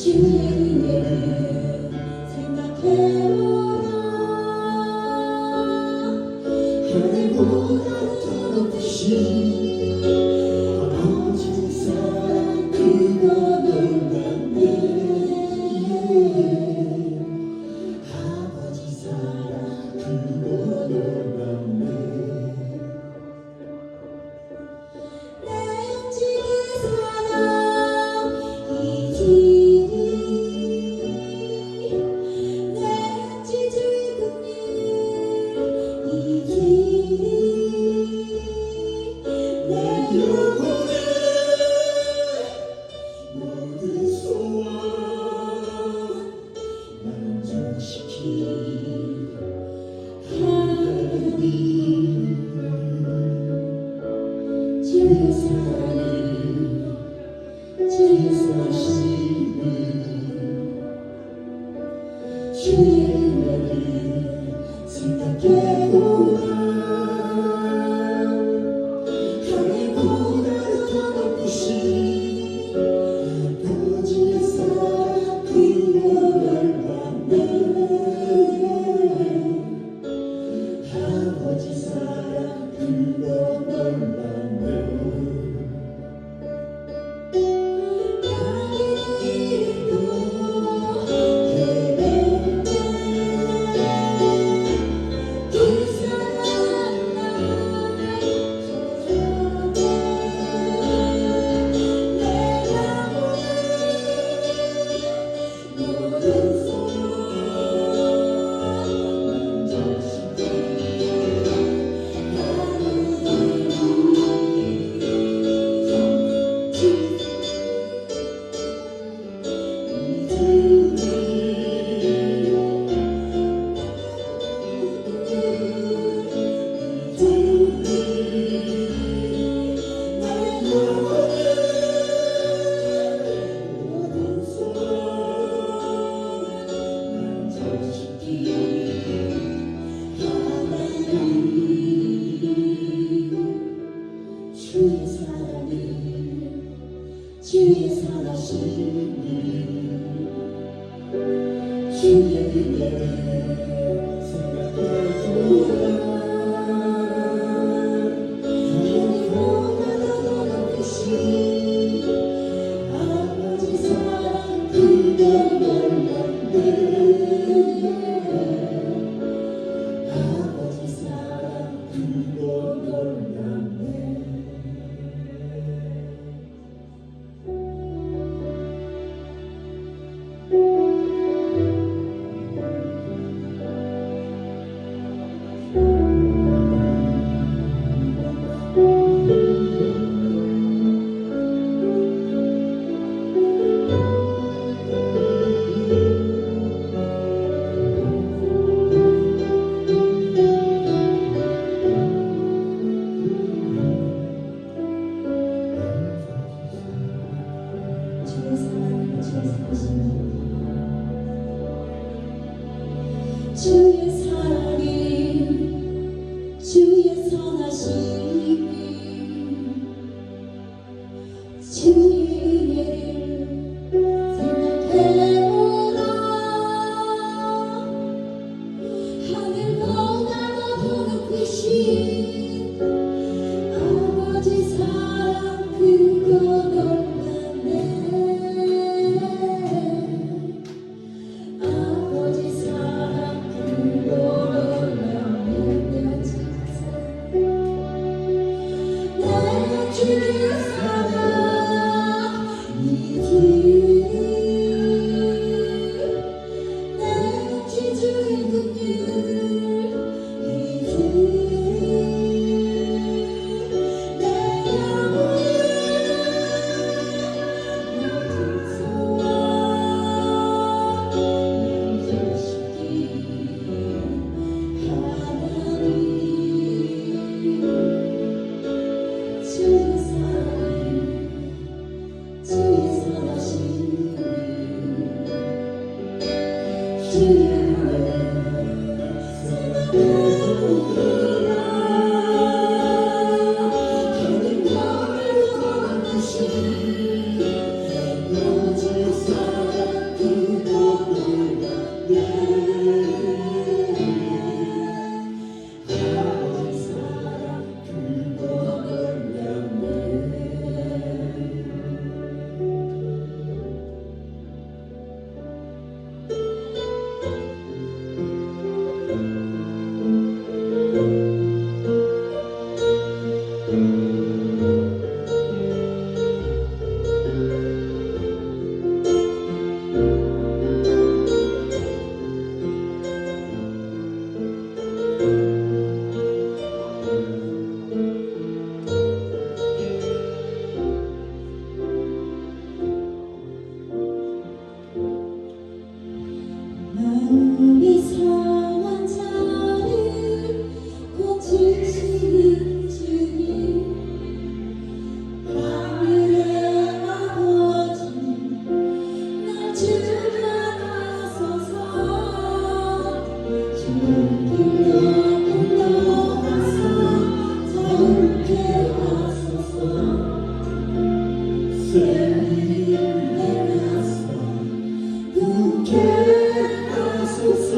주의 은혜를 생각해보라. 하늘보다 더 높으신 아버지 사랑 그거 놀랍네. 아버지 사랑 그거 놀랍네. 내 영지의 사랑 이 길이 내 영지 주의 긍휼 이 길이 내 영혼의 모든 소원 만족시킬 하나님. 주의 사랑을 주의 사랑을 주의 은혜를 생각해보라. 하늘보다 더 높으신 아버지의 사랑 그거 놀랍네. 아버지 사랑 그거 놀랍네. 주의 사랑을 주의 사랑을 주의 은혜를 생각해보라. 하늘보다 더 높으신 아버지 사랑 그거 놀랍네. 아버지 사랑 그거 놀랍네. 주의 사랑이 주의 선하심이 주의 은혜를 생각해보라. 하늘보다 더 높으신 아버지 사랑 그거 놀랍네. 아버지 사랑 그거 놀랍네. 내 주의 사랑 이 길이 내 주의 긍휼 이 길이 내 영혼의 모든 소원 주의 사랑 마음이 상한 자를 고치시는 주님 하늘의 아버지 날 주관하소서 주길로 인도하사 자유케 하소서 세리의 가슴 굳게 하소서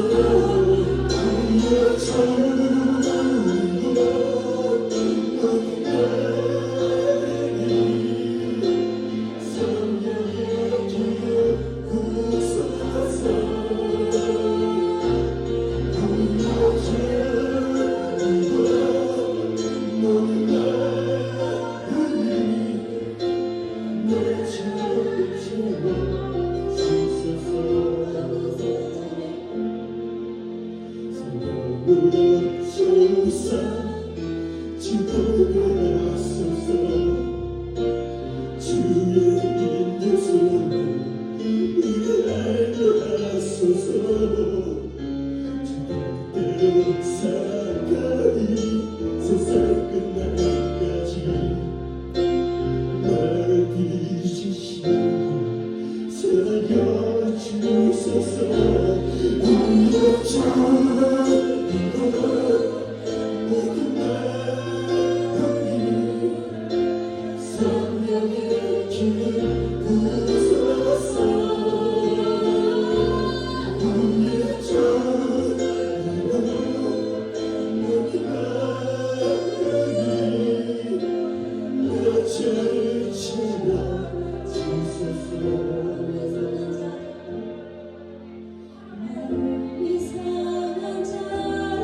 세상 끝날까지 나를 빚으시고 사랑여 주소서 모든 나의 성령의 길을 부소서 이상한 자를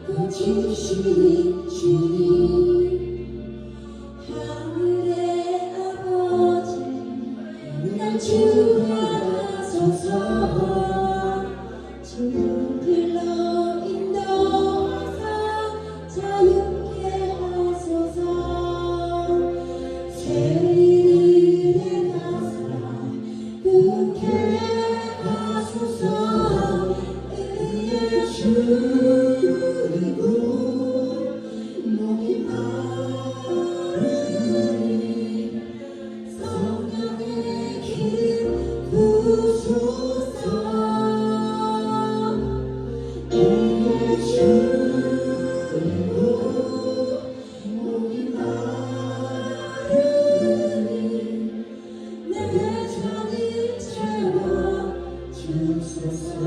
고치시는 주님 하늘의 아버지 날 주관하소서 주길로 인도하사 자유케 하소서 세리들의 가슴 굳게 하소서 의의 주이고 목이 마르니 성령의 길 부소서 의의 주이고 목이 마르니 내 잔을 채워 주소서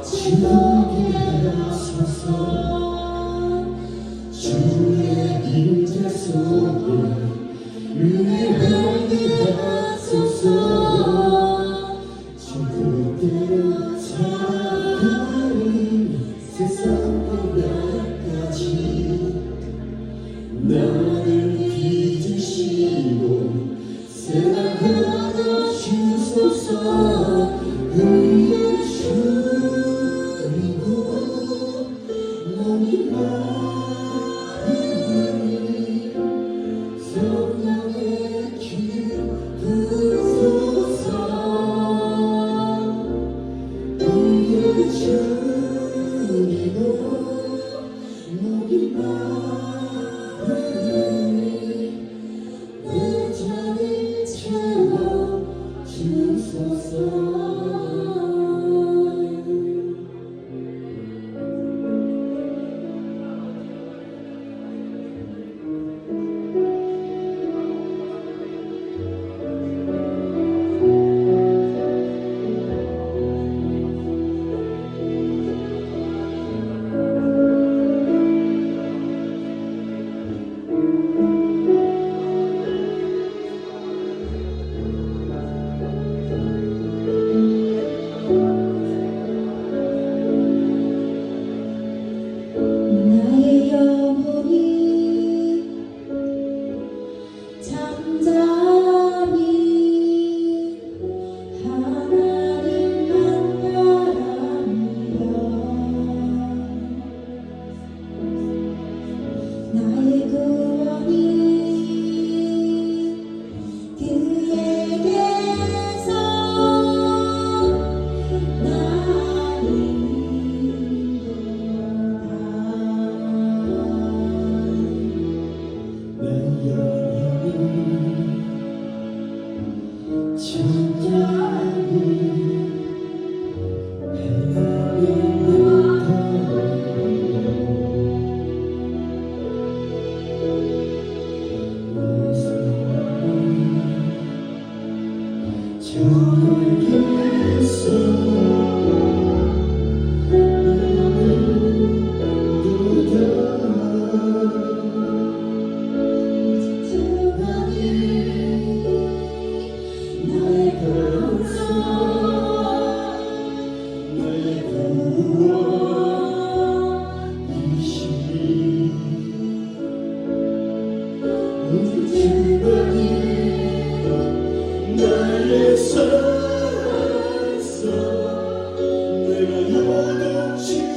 지도게 하소서 주의 임재 속에 은혜하게 하소서 주뜻대로 살아가는 세상 끝날까지 나를 빚으시고 사랑하여 주소서 의의 주이고 몸이 마르니 성령의 길 부소서 의의 주이고 목이 마르니 내 잔을 채워 주소서 나의 산소 내가 요동치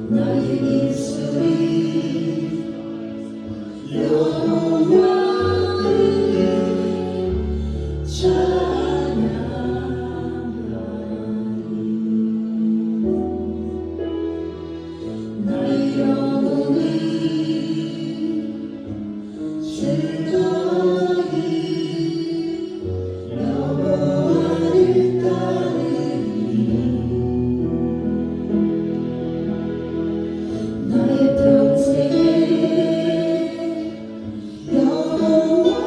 나의 입술이 여호와를 찬양하리 나의 영혼이 즐거이 여호와를 따르리 나의 평생에 여호와를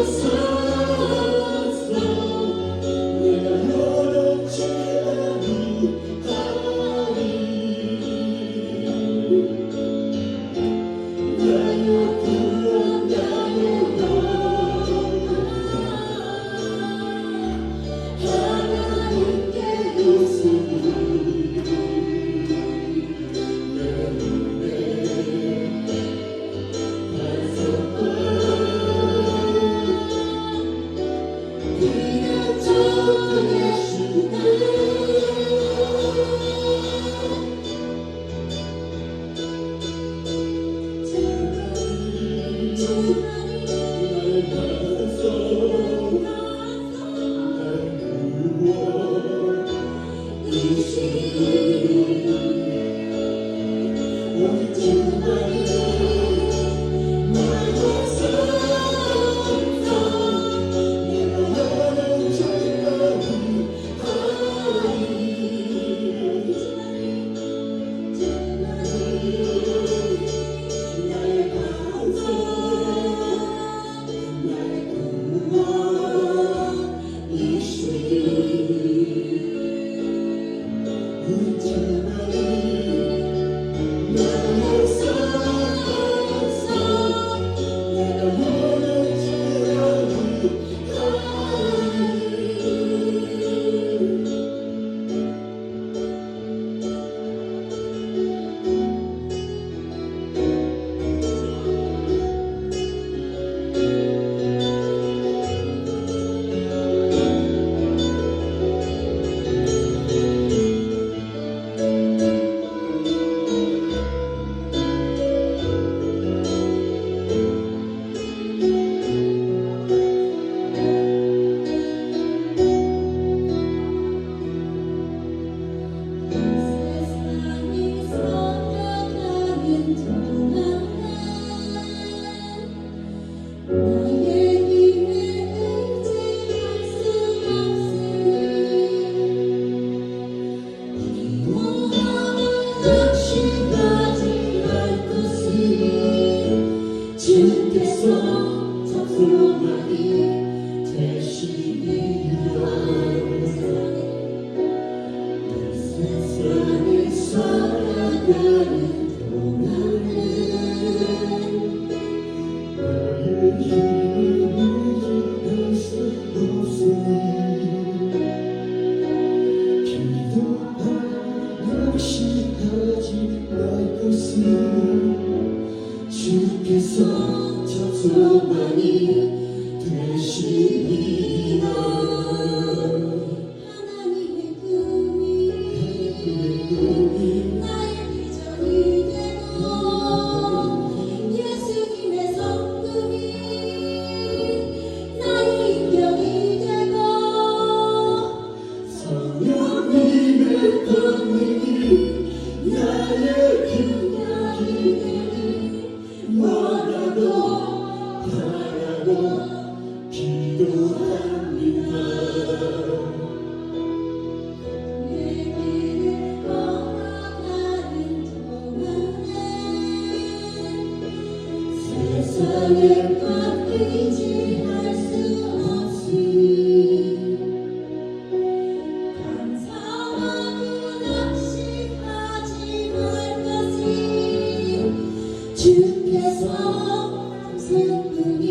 살았어 내가 여롭지 아니하니 나의 구원 나의 너 하나님께 웃음이 내 눈에 반석과 비가 젖은 예수님 나의 반석 나의 구원이시니 오직 주만이 나의 살았어 내가 여롭지 아니하니 나의 반석 나의 구원이시니 우리 주만이 나의 살았어 내가 여롭지 아니하니 세상이 서려가는 동안에 나의 힘에 의지할 수 없으니 기도함을 낙심하지 말 것을 주께서 잡수로만이 되시리라 세상을 살아가는 동안은 나의 힘을 의지할 수 없으니 기도하라 낙심하지 말 것을 주께서 잡수로만이 되시리라 하나님의 꿈이 나의 비전이 되고 예수님의 성금이 나의 인격이 되고 성령님의 권능이 나의 인격이 되니 원하고 바라고 기도합니다 내 길을 걸어가는 동안에 세상에 꽉 의지할 수 없으니 감사하고 낙심하지 말 것을 주께서 성품이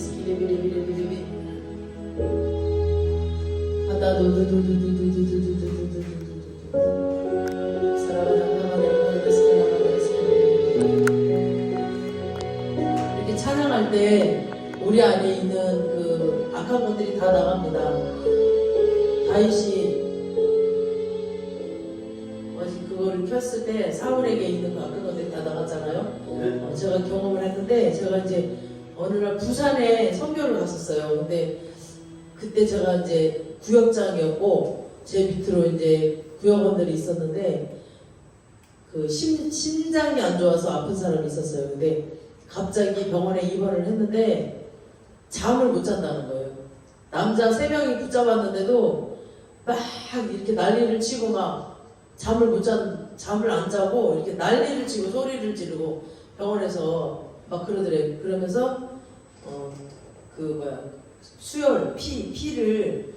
스키리비리비리비리비 하다도두두두두두두두두두두두두두 이렇게 찬양할 때 우리 안에 있는 그 악한 것들이 다 나갑니다. 다윗이 그거를 켰을 때 사울에게 있는 그 악한 것들이 다 나갔잖아요. 제가 경험을 했는데 제가 이제 어느 날 부산에 선교를 갔었어요. 근데 그때 제가 이제 구역장이었고 제 밑으로 이제 구역원들이 있었는데 그 심장이 안 좋아서 아픈 사람이 있었어요. 근데 갑자기 병원에 입원을 했는데 잠을 못 잔다는 거예요. 남자 3명이 붙잡았는데도 막 이렇게 난리를 치고 막 잠을 안 자고 이렇게 난리를 치고 소리를 지르고 병원에서 막 그러더래. 그러면서 수혈 피를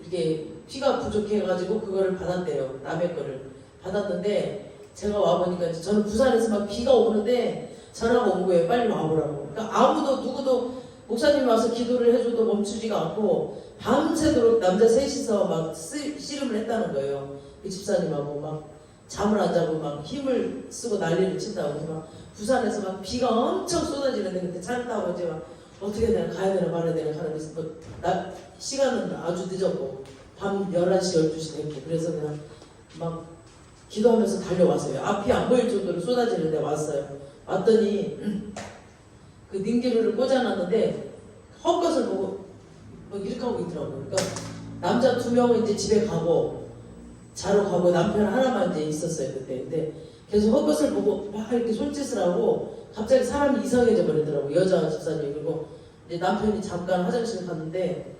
이렇게 피가 부족해가지고 그거를 받았대요. 남의 거를 받았는데 제가 와보니까 저는 부산에서 막 비가 오는데 전화가 온 거예요. 빨리 와보라고. 그러니까 누구도 목사님이 와서 기도를 해줘도 멈추지가 않고 밤새도록 남자 셋이서 막 씨름을 했다는 거예요. 그 집사님하고 막 잠을 안 자고 막 힘을 쓰고 난리를 친다고. 그래서 막 부산에서 막 비가 엄청 쏟아지는데 그때 차를 타고 이제 막 어떻게 되나 가야 되나 말아야 되나 하는 시간은 아주 늦었고 밤 11시 12시 됐고 그래서 그냥 막 기도하면서 달려왔어요. 앞이 안 보일 정도로 쏟아지는데 왔어요. 왔더니 그 닝기루를 꽂아놨는데 헛것을 보고 막 이렇게 하고 있더라고요. 그러니까 남자 2명은 이제 집에 가고 자러 가고 남편 하나만 이제 있었어요 그때. 근데 계속 헛것을 보고 막 이렇게 손짓을 하고 갑자기 사람이 이상해져 버리더라고요. 여자 집사님. 그리고 이제 남편이 잠깐 화장실 갔는데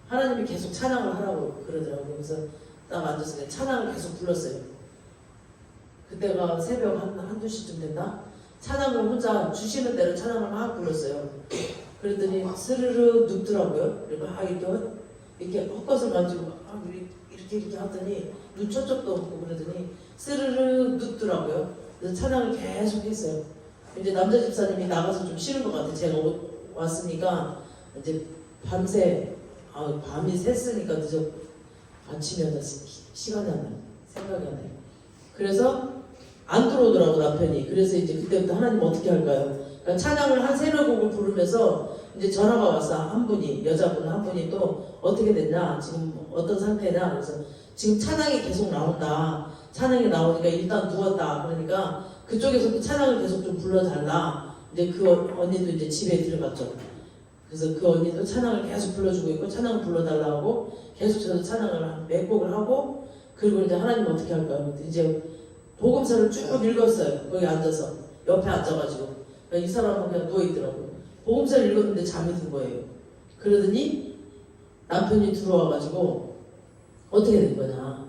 하나님이 계속 찬양을 하라고 그러더라고요. 그래서 딱 앉아서 찬양을 계속 불렀어요. 그때가 새벽 한두 시쯤 됐나? 찬양을 혼자 주시는 대로 찬양을 막 불렀어요. 그랬더니 스르르 눕더라고요. 그리고 막 이렇게 헛것을 만지고 막 이렇게 하더니 눈 초점도 없고 그러더니 스르르 눕더라고요. 그래서 찬양을 계속 했어요. 이제 남자 집사님이 나가서 좀 쉬는 것 같아요. 제가 왔으니까 이제 밤새 밤이 샜으니까 아침이었나 시간이 안 나요. 생각이 안 나요. 그래서 안 들어오더라고 남편이. 그래서 이제 그때부터 하나님 어떻게 할까요? 그러니까 찬양을 한 3-4곡을 부르면서 이제 전화가 왔어. 한 분이, 여자분 한 분이 또 어떻게 됐냐? 지금 어떤 상태냐? 그래서 지금 찬양이 계속 나온다. 찬양이 나오니까 일단 누웠다. 그러니까 그쪽에서도 찬양을 계속 좀 불러달라. 이제 그 언니도 이제 집에 들어갔죠. 그래서 그 언니도 찬양을 계속 불러주고 있고 찬양을 불러달라고 계속 저도 찬양을 몇 곡을 하고 그리고 이제 하나님 어떻게 할까요? 이제 복음서를 쭉 읽었어요. 거기 앉아서 옆에 앉아가지고 이 사람은 그냥 누워있더라고요. 복음서를 읽었는데 잠이 든 거예요. 그러더니 남편이 들어와가지고 어떻게 된 거냐.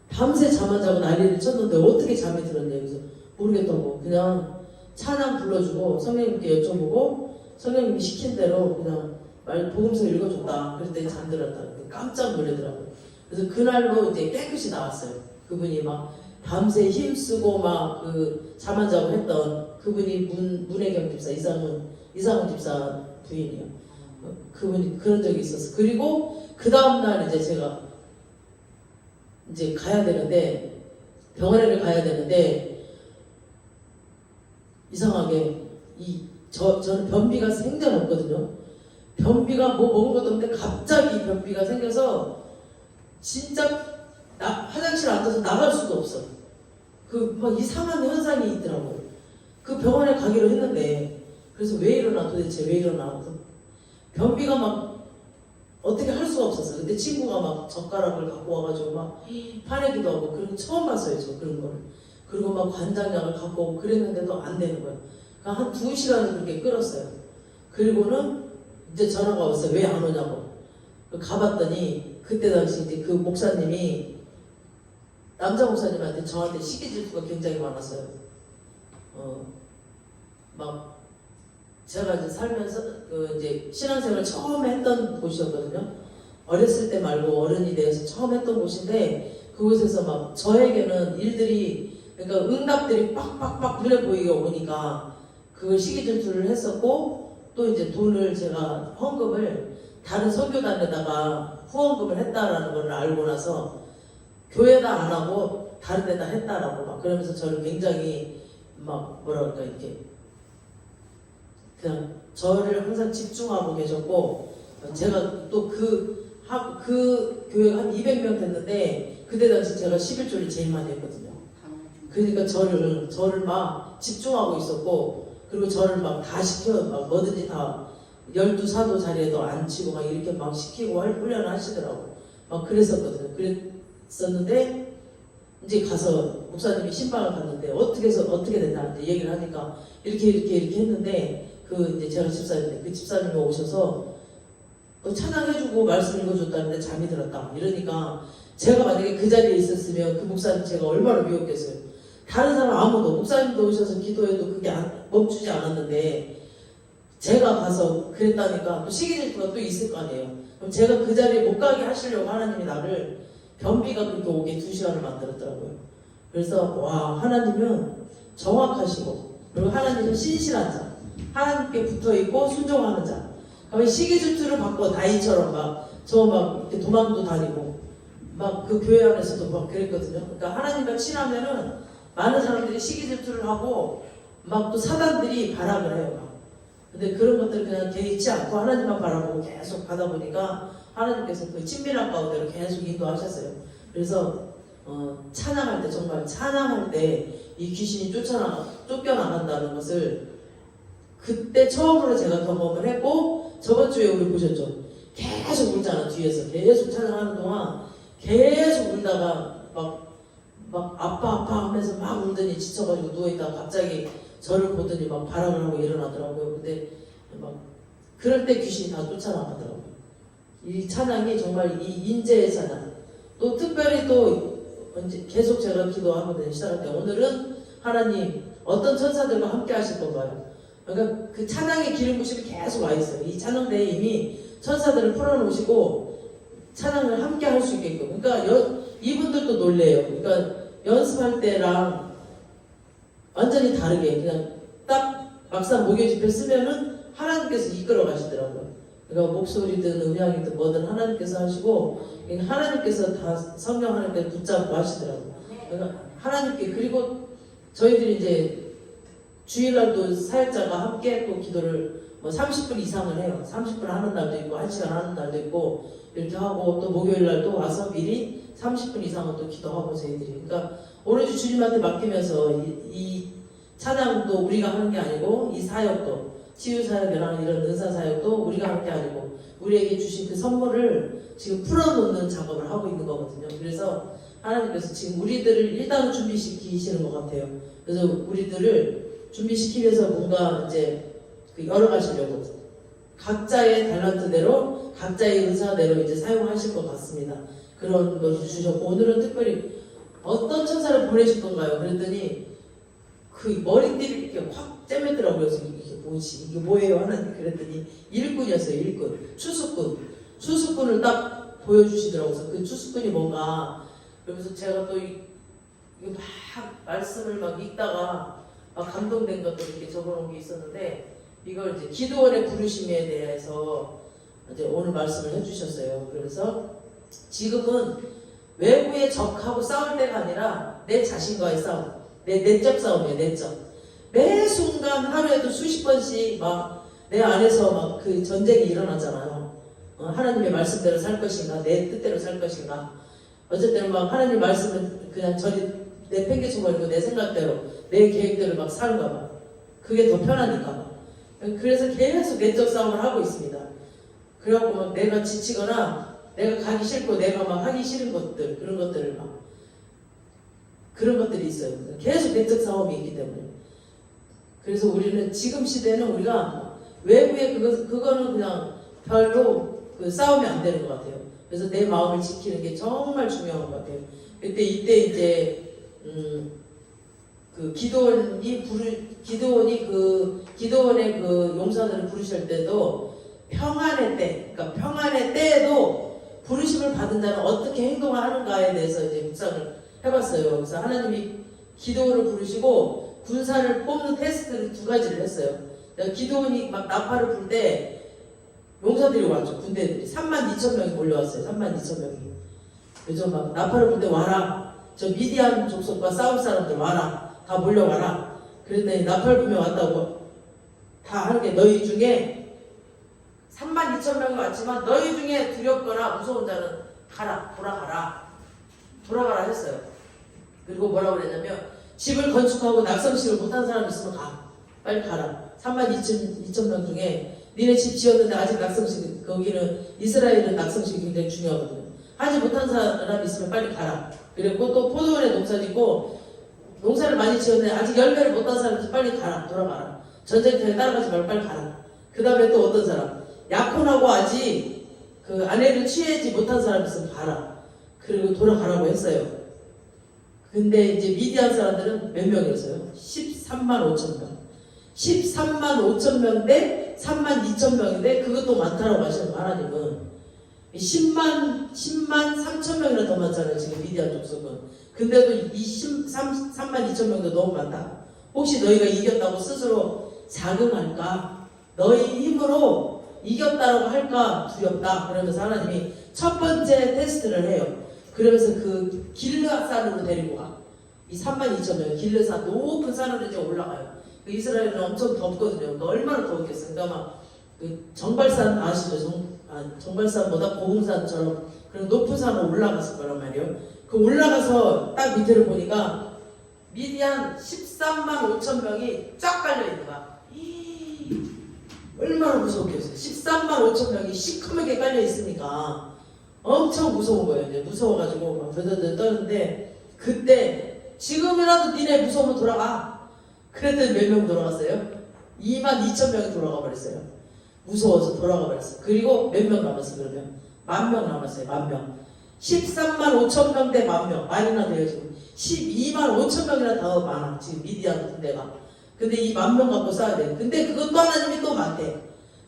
밤새 잠 안 자고 난리를 쳤는데 어떻게 잠이 들었냐. 그래서 모르겠다고 그냥 찬양 불러주고 성령님께 여쭤보고 성령님이 시킨 대로 그냥 복음서 읽어줬다. 그랬더니 잠들었다. 깜짝 놀라더라고요. 그래서 그날로 이제 깨끗이 나왔어요. 그분이 막 밤새 힘쓰고 막 잠 안 자고 했던 그분이 문혜경 집사 이상훈 집사 부인이요. 그분이 그런 적이 있었어. 그리고 그 다음날 이제 제가 이제 가야 되는데 병원에 가야 되는데 이상하게 저는 변비가 생전 없거든요. 변비가 뭐 먹은 것도 없는데 갑자기 변비가 생겨서 진짜 화장실 앉아서 나갈 수도 없어. 막 이상한 현상이 있더라고요. 그 병원에 가기로 했는데 그래서 왜 일어나 도대체 왜 일어나? 변비가 막 어떻게 할 수가 없었어. 근데 친구가 막 젓가락을 갖고 와가지고 막 파내기도 하고 그리고 처음 봤어요 저 그런 거를. 그리고 막 관장약을 갖고 오고 그랬는데도 안 되는 거예요. 그러니까 한 2시간을 그렇게 끌었어요. 그리고는 이제 전화가 왔어요. 왜 안 오냐고. 가봤더니 그때 당시 이제 그 목사님이 남자 목사님한테 저한테 시기 질투가 굉장히 많았어요. 막 제가 이제 살면서 이제 신앙생활 처음 했던 곳이었거든요. 어렸을 때 말고 어른이 돼서 처음 했던 곳인데 그곳에서 막 저에게는 일들이 그러니까 응답들이 빡빡빡 눈에 보이게 오니까 그걸 시기 질투를 했었고 또 이제 돈을 제가 헌금을 다른 선교단에다가 후원금을 했다라는 걸 알고 나서 교회다 안 하고 다른 데다 했다라고 막 그러면서 저를 굉장히 막 뭐랄까 이렇게 그냥 저를 항상 집중하고 계셨고 제가 또 그 교회가 한 200명 됐는데 그때 당시 제가 11조를 제일 많이 했거든요. 그러니까 저를 막 집중하고 있었고 그리고 저를 막 다 시켜 막 뭐든지 다 12사도 자리에도 앉히고 막 이렇게 막 시키고 훈련을 하시더라고. 막 그랬었거든요. 그랬었는데 이제 가서 목사님이 신방을 갔는데 어떻게 됐나 이제 얘기를 하니까 이렇게 했는데 그 이제 제가 집사인데 그 집사님이 오셔서 찬양해주고 말씀 읽어줬다는데 잠이 들었다 이러니까 제가 만약에 그 자리에 있었으면 그 목사님 제가 얼마나 미웠겠어요. 다른 사람 아무도 목사님도 오셔서 기도해도 그게 멈추지 않았는데 제가 가서 그랬다니까 또 시기 질투가 또 있을 거 아니에요. 그럼 제가 그 자리에 못 가게 하시려고 하나님이 나를 변비가 그렇게 오게 2시간을 만들었더라고요. 그래서 와 하나님은 정확하시고 그리고 하나님은 신실한 자 하나님께 붙어있고 순종하는 자 그러면 시기 질투를 받고 다인처럼 저 이렇게 도망도 다니고 막 그 교회 안에서도 막 그랬거든요. 그러니까 하나님과 친하면은 많은 사람들이 시기 질투를 하고 막 또 사단들이 발악을 해요. 막. 근데 그런 것들을 그냥 개의치 않고 하나님만 바라보고 계속 가다 보니까 하나님께서 그 친밀한 가운데로 계속 인도하셨어요. 그래서 찬양할 때 정말 찬양할 때 이 귀신이 쫓겨나간다는 것을 그때 처음으로 제가 경험을 했고 저번 주에 우리 보셨죠? 계속 울잖아. 뒤에서 계속 찬양하는 동안 계속 울다가 막 아파 하면서 막 울더니 지쳐가지고 누워있다가 갑자기 저를 보더니 막 바람을 하고 일어나더라고요. 근데 막 그럴 때 귀신이 다 쫓아나가더라고요. 이 찬양이 정말 이 인재의 찬양. 또 특별히 또 계속 제가 기도하거든요. 시작할 때 오늘은 하나님 어떤 천사들과 함께 하실 건가요? 그러니까 그 찬양의 기름 부심이 계속 와 있어요. 이 찬양대에 이미 천사들을 풀어놓으시고 찬양을 함께 할 수 있게끔. 그러니까 이분들도 놀래요. 그러니까 연습할 때랑 완전히 다르게 그냥 딱 막상 목요집에 쓰면은 하나님께서 이끌어 가시더라고요. 그러니까 목소리든 음향이든 뭐든 하나님께서 하시고 하나님께서 다 성령 하나님께 붙잡고 하시더라고요. 그러니까 하나님께 그리고 저희들이 이제 주일날도 사역자가 함께 또 기도를 30분 이상을 해요. 30분 하는 날도 있고 1시간 하는 날도 있고 이렇게 하고 또 목요일날 또 와서 미리 30분 이상은 또 기도하고 저희들이 그러니까 오로지 주님한테 맡기면서 이 찬양도 우리가 하는 게 아니고 이 사역도 치유사역이랑 이런 은사사역도 우리가 하는 게 아니고 우리에게 주신 그 선물을 지금 풀어놓는 작업을 하고 있는 거거든요. 그래서 하나님께서 지금 우리들을 일단 준비시키시는 것 같아요. 그래서 우리들을 준비시키면서 뭔가 이제 열어가시려고 각자의 달란트대로 각자의 은사대로 이제 사용하실 것 같습니다. 그런 것을 주셨고 오늘은 특별히 어떤 천사를 보내실 건가요? 그랬더니 그 머리띠를 이렇게 확 째매더라고요. 그래서 이게 뭐지? 이게 뭐예요? 하나님 그랬더니 일꾼이었어요. 일꾼. 추수꾼을 딱 보여주시더라고요. 그래서 그 추수꾼이 뭔가 그러면서 제가 또 막 말씀을 막 읽다가 막 감동된 것들 이렇게 적어놓은 게 있었는데 이걸 이제 기도원의 부르심에 대해서 이제 오늘 말씀을 해주셨어요. 그래서 지금은 외부의 적하고 싸울 때가 아니라 내 자신과의 싸움, 내 내적 싸움이에요. 내적. 매 순간 하루에도 수십 번씩 막 내 안에서 막 그 전쟁이 일어나잖아요. 하나님의 말씀대로 살 것인가, 내 뜻대로 살 것인가. 어쨌든 막 하나님 말씀은 그냥 내 팽개쳐버리고 내 생각대로, 내 계획대로 막 사는가 봐. 그게 더 편하니까 봐. 그래서 계속 내적 싸움을 하고 있습니다. 그래갖고 막 내가 지치거나 내가 가기 싫고 내가 막 하기 싫은 것들 그런 것들을 막 그런 것들이 있어요. 계속 내적 싸움이 있기 때문에. 그래서 우리는 지금 시대는 우리가 외부의 그거는 그냥 별로 그 싸움이 안 되는 것 같아요. 그래서 내 마음을 지키는 게 정말 중요한 것 같아요. 이때 이제 그 기도원의 그 용사들을 부르실 때도 평안의 때, 그러니까 평안의 때에도 부르심을 받은 자는 어떻게 행동하는가에 대해서 이제 묵상을 해봤어요. 그래서 하나님이 기도원을 부르시고 군사를 뽑는 테스트를 2가지를 했어요. 기도원이 막 나팔을 불 때 용사들이 왔죠. 군대들이 32,000명이 몰려왔어요. 32,000명이. 그래서 막 나팔을 불 때 와라. 저 미디안 족속과 싸울 사람들 와라. 다 몰려와라. 그랬더니 나팔 불면 왔다고 다 하는 게 너희 중에 32,000명이 왔지만 너희 중에 두렵거나 무서운 자는 가라. 돌아가라 했어요. 그리고 뭐라고 그랬냐면 집을 건축하고 낙성식을 못한 사람 있으면 가. 빨리 가라. 32,000명 중에 니네 집 지었는데 아직 낙성식, 거기는 이스라엘은 낙성식이 굉장히 중요하거든요. 하지 못한 사람 있으면 빨리 가라. 그리고 또 포도원에 농사 짓고 농사를 많이 지었는데 아직 열매를 못한 사람 있으면 빨리 가라. 돌아가라. 전쟁터에 따라가지 말고 빨리 가라. 그 다음에 또 어떤 사람? 약혼하고 아직 그 아내를 취하지 못한 사람 있으면 가라. 그리고 돌아가라고 했어요. 근데 이제 미디안 사람들은 몇 명이었어요? 13만 5천 명. 13만 5천 명 대 3만 2천 명인데 그것도 많다라고 하시는 하나님은 10만 3천 명이나 더 많잖아요. 지금 미디안 족속은. 근데도 3만 2천 명도 너무 많다. 혹시 너희가 이겼다고 스스로 자긍할까? 너희 힘으로 이겼다라고 할까? 두렵다. 그러면서 하나님이 첫 번째 테스트를 해요. 그러면서 그 길르앗 산으로 데리고 가. 이 3만 2천 명 길르앗 높은 산으로 이제 올라가요. 그 이스라엘은 엄청 덥거든요. 그러니까 얼마나 더웠겠어요. 그러니까 막그 정발산 아시죠? 정발산보다 고봉산처럼 그런 높은 산으로 올라갔을 거란 말이에요. 그 올라가서 딱 밑에를 보니까 미디안 13만 5천 명이 쫙 깔려 있는 거야. 얼마나 무서웠겠어요. 13만 5천 명이 시커멓게 깔려 있으니까 엄청 무서운 거예요. 이제 무서워가지고 막 더더더 떠는데 그때 지금이라도 니네 무서우면 돌아가. 그랬더니 몇 명 돌아갔어요? 2만 2천 명이 돌아가 버렸어요. 무서워서 돌아가 버렸어요. 그리고 몇 명 남았어요? 그러면 10,000명 남았어요. 10,000명. 13만 5천 명 대 10,000명. 많이나 돼요 지금. 12만 5천 명이나 더 많아 지금 미디안 군대가. 근데 이 10,000명 갖고 싸워야 돼. 근데 그것도 하나님이 또 많대.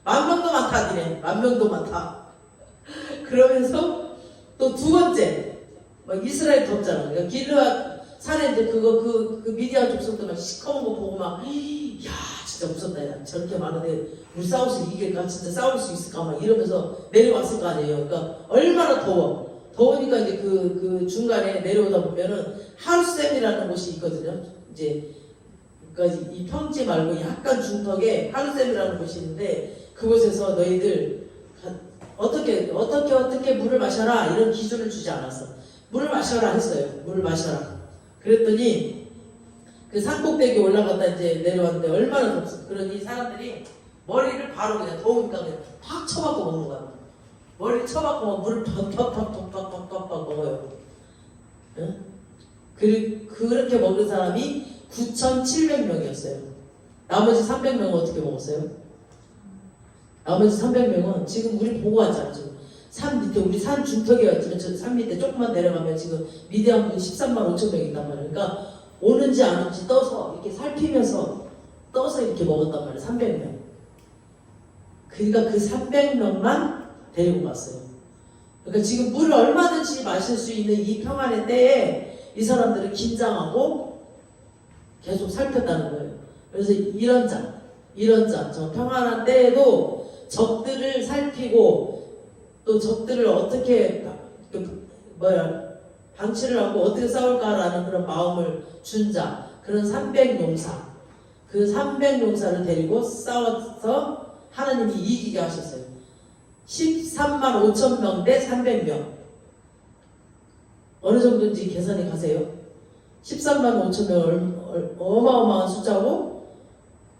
10,000명도 많다 니네. 10,000명도 많다. 그러면서 또 두 번째 막 이스라엘 덥잖아. 그러니까 길르앗 산에 이제 그 미디안 족속들 막 시커먼 거 보고 막 야 진짜 무섭다. 야, 저렇게 많은데 우리 싸울 수 이길까? 진짜 싸울 수 있을까? 막 이러면서 내려왔을 거 아니에요. 그러니까 얼마나 더워. 더우니까 이제 그 중간에 내려오다 보면은 하루셈이라는 곳이 있거든요. 이제 그러니까 이 평지 말고 약간 중턱에 하루셈이라는 곳이 있는데 그곳에서 너희들 어떻게 물을 마셔라 이런 기준을 주지 않았어. 물을 마셔라 했어요. 물을 마셔라. 그랬더니 그 산꼭대기 올라갔다 이제 내려왔는데 얼마나 덥어. 그러니 사람들이 머리를 바로 그냥 더우니까 그냥 팍 쳐박고 먹는 거야. 머리를 쳐박고 막 물을 팍팍팍팍팍팍팍 먹어요. 응? 그렇게 먹는 사람이 9,700명이었어요. 나머지 300명은 어떻게 먹었어요? 나머지 300명은 지금 우리 보고 왔잖아. 지금 산 밑에 우리 산 중턱에 왔지만 저 산 밑에 조금만 내려가면 지금 미디안 분이 13만 5천 명이 있단 말이에요. 그러니까 오는지 안 오는지 떠서 이렇게 살피면서 떠서 이렇게 먹었단 말이에요. 300명. 그러니까 그 300명만 데리고 갔어요. 그러니까 지금 물을 얼마든지 마실 수 있는 이 평안의 때에 이 사람들은 긴장하고 계속 살폈다는 거예요. 그래서 이런 자, 저 평안한 때에도 적들을 살피고 또 적들을 어떻게 방치를 하고 어떻게 싸울까라는 그런 마음을 준 자, 그런 300용사, 그 300용사를 데리고 싸워서 하나님이 이기게 하셨어요. 13만 5천 명 대 300명. 어느 정도인지 계산이 가세요? 13만 5천 명 어마어마한 숫자고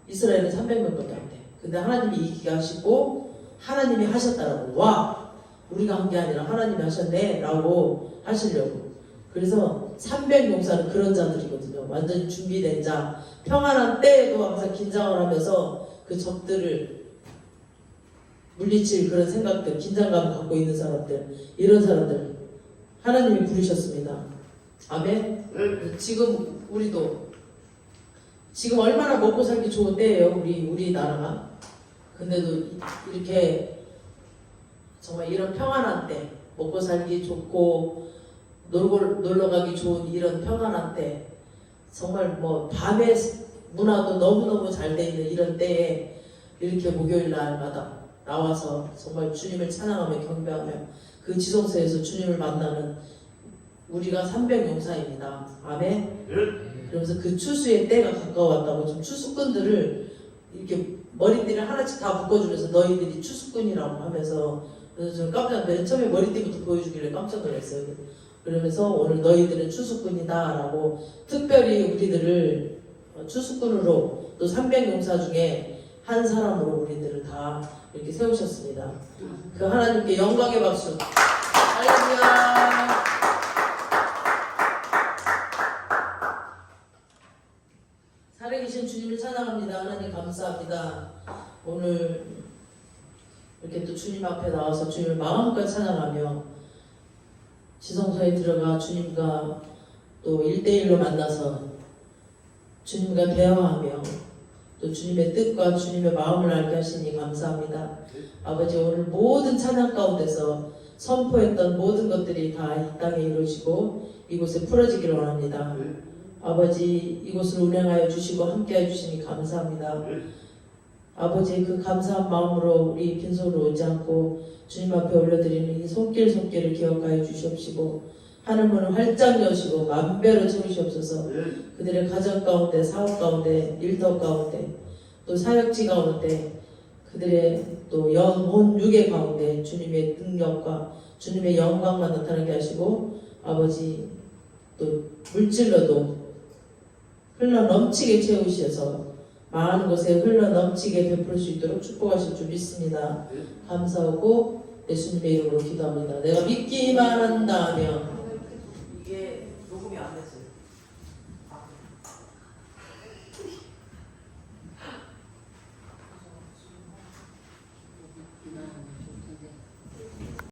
이스라엘은 300명밖에 안 돼. 근데 하나님이 이기게 하시고 하나님이 하셨다라고. 와, 우리가 한 게 아니라 하나님이 하셨네 라고 하시려고. 그래서 300용사는 그런 자들이거든요. 완전히 준비된 자, 평안한 때에도 항상 긴장을 하면서 그 적들을 물리칠 그런 생각들, 긴장감을 갖고 있는 사람들, 이런 사람들 하나님이 부르셨습니다. 아멘. 지금 우리도 지금 얼마나 먹고 살기 좋은 때예요. 우리 나라가. 근데도 이렇게 정말 이런 평안한 때, 먹고 살기 좋고 놀러 가기 좋은 이런 평안한 때, 정말 뭐 밤의 문화도 너무너무 잘 돼 있는 이런 때에 이렇게 목요일 날마다 나와서 정말 주님을 찬양하며 경배하며 그 지성소에서 주님을 만나는 우리가 300용사입니다. 아멘. 그러면서 그 추수의 때가 가까웠다고 좀 추수꾼들을 이렇게 머리띠를 하나씩 다 묶어주면서 너희들이 추수꾼이라고 하면서 그래서 좀 깜짝 맨 처음에 머리띠부터 보여주길래 깜짝 놀랐어요. 그러면서 오늘 너희들은 추수꾼이다라고 특별히 우리들을 추수꾼으로 또 300용사 중에 한 사람으로 우리들을 다 이렇게 세우셨습니다. 그 하나님께 영광의 박수. 할렐루야. 살아계신 주님을 찬양합니다. 하나님 감사합니다. 오늘 이렇게 또 주님 앞에 나와서 주님을 마음껏 찬양하며 지성소에 들어가 주님과 또 1대1로 만나서 주님과 대화하며 또 주님의 뜻과 주님의 마음을 알게 하시니 감사합니다. 아버지 오늘 모든 찬양 가운데서 선포했던 모든 것들이 다 이 땅에 이루어지고 이곳에 풀어지기를 원합니다. 아버지 이곳을 운행하여 주시고 함께해 주시니 감사합니다. 아버지 그 감사한 마음으로 우리 빈손으로 오지 않고 주님 앞에 올려드리는 이 손길을 기억하여 주시옵시고 하늘문을 활짝 여시고 만배로 채우시옵소서. 그들의 가정 가운데 사업 가운데 일터 가운데 또 사역지 가운데 그들의 또 영혼 육의 가운데 주님의 능력과 주님의 영광만 나타나게 하시고 아버지 또 물질로도 흘러 넘치게 채우셔서 많은 곳에 흘러 넘치게 베풀 수 있도록 축복하실 줄 믿습니다. 감사하고 예수님의 이름으로 기도합니다. 내가 믿기만 한다면 이게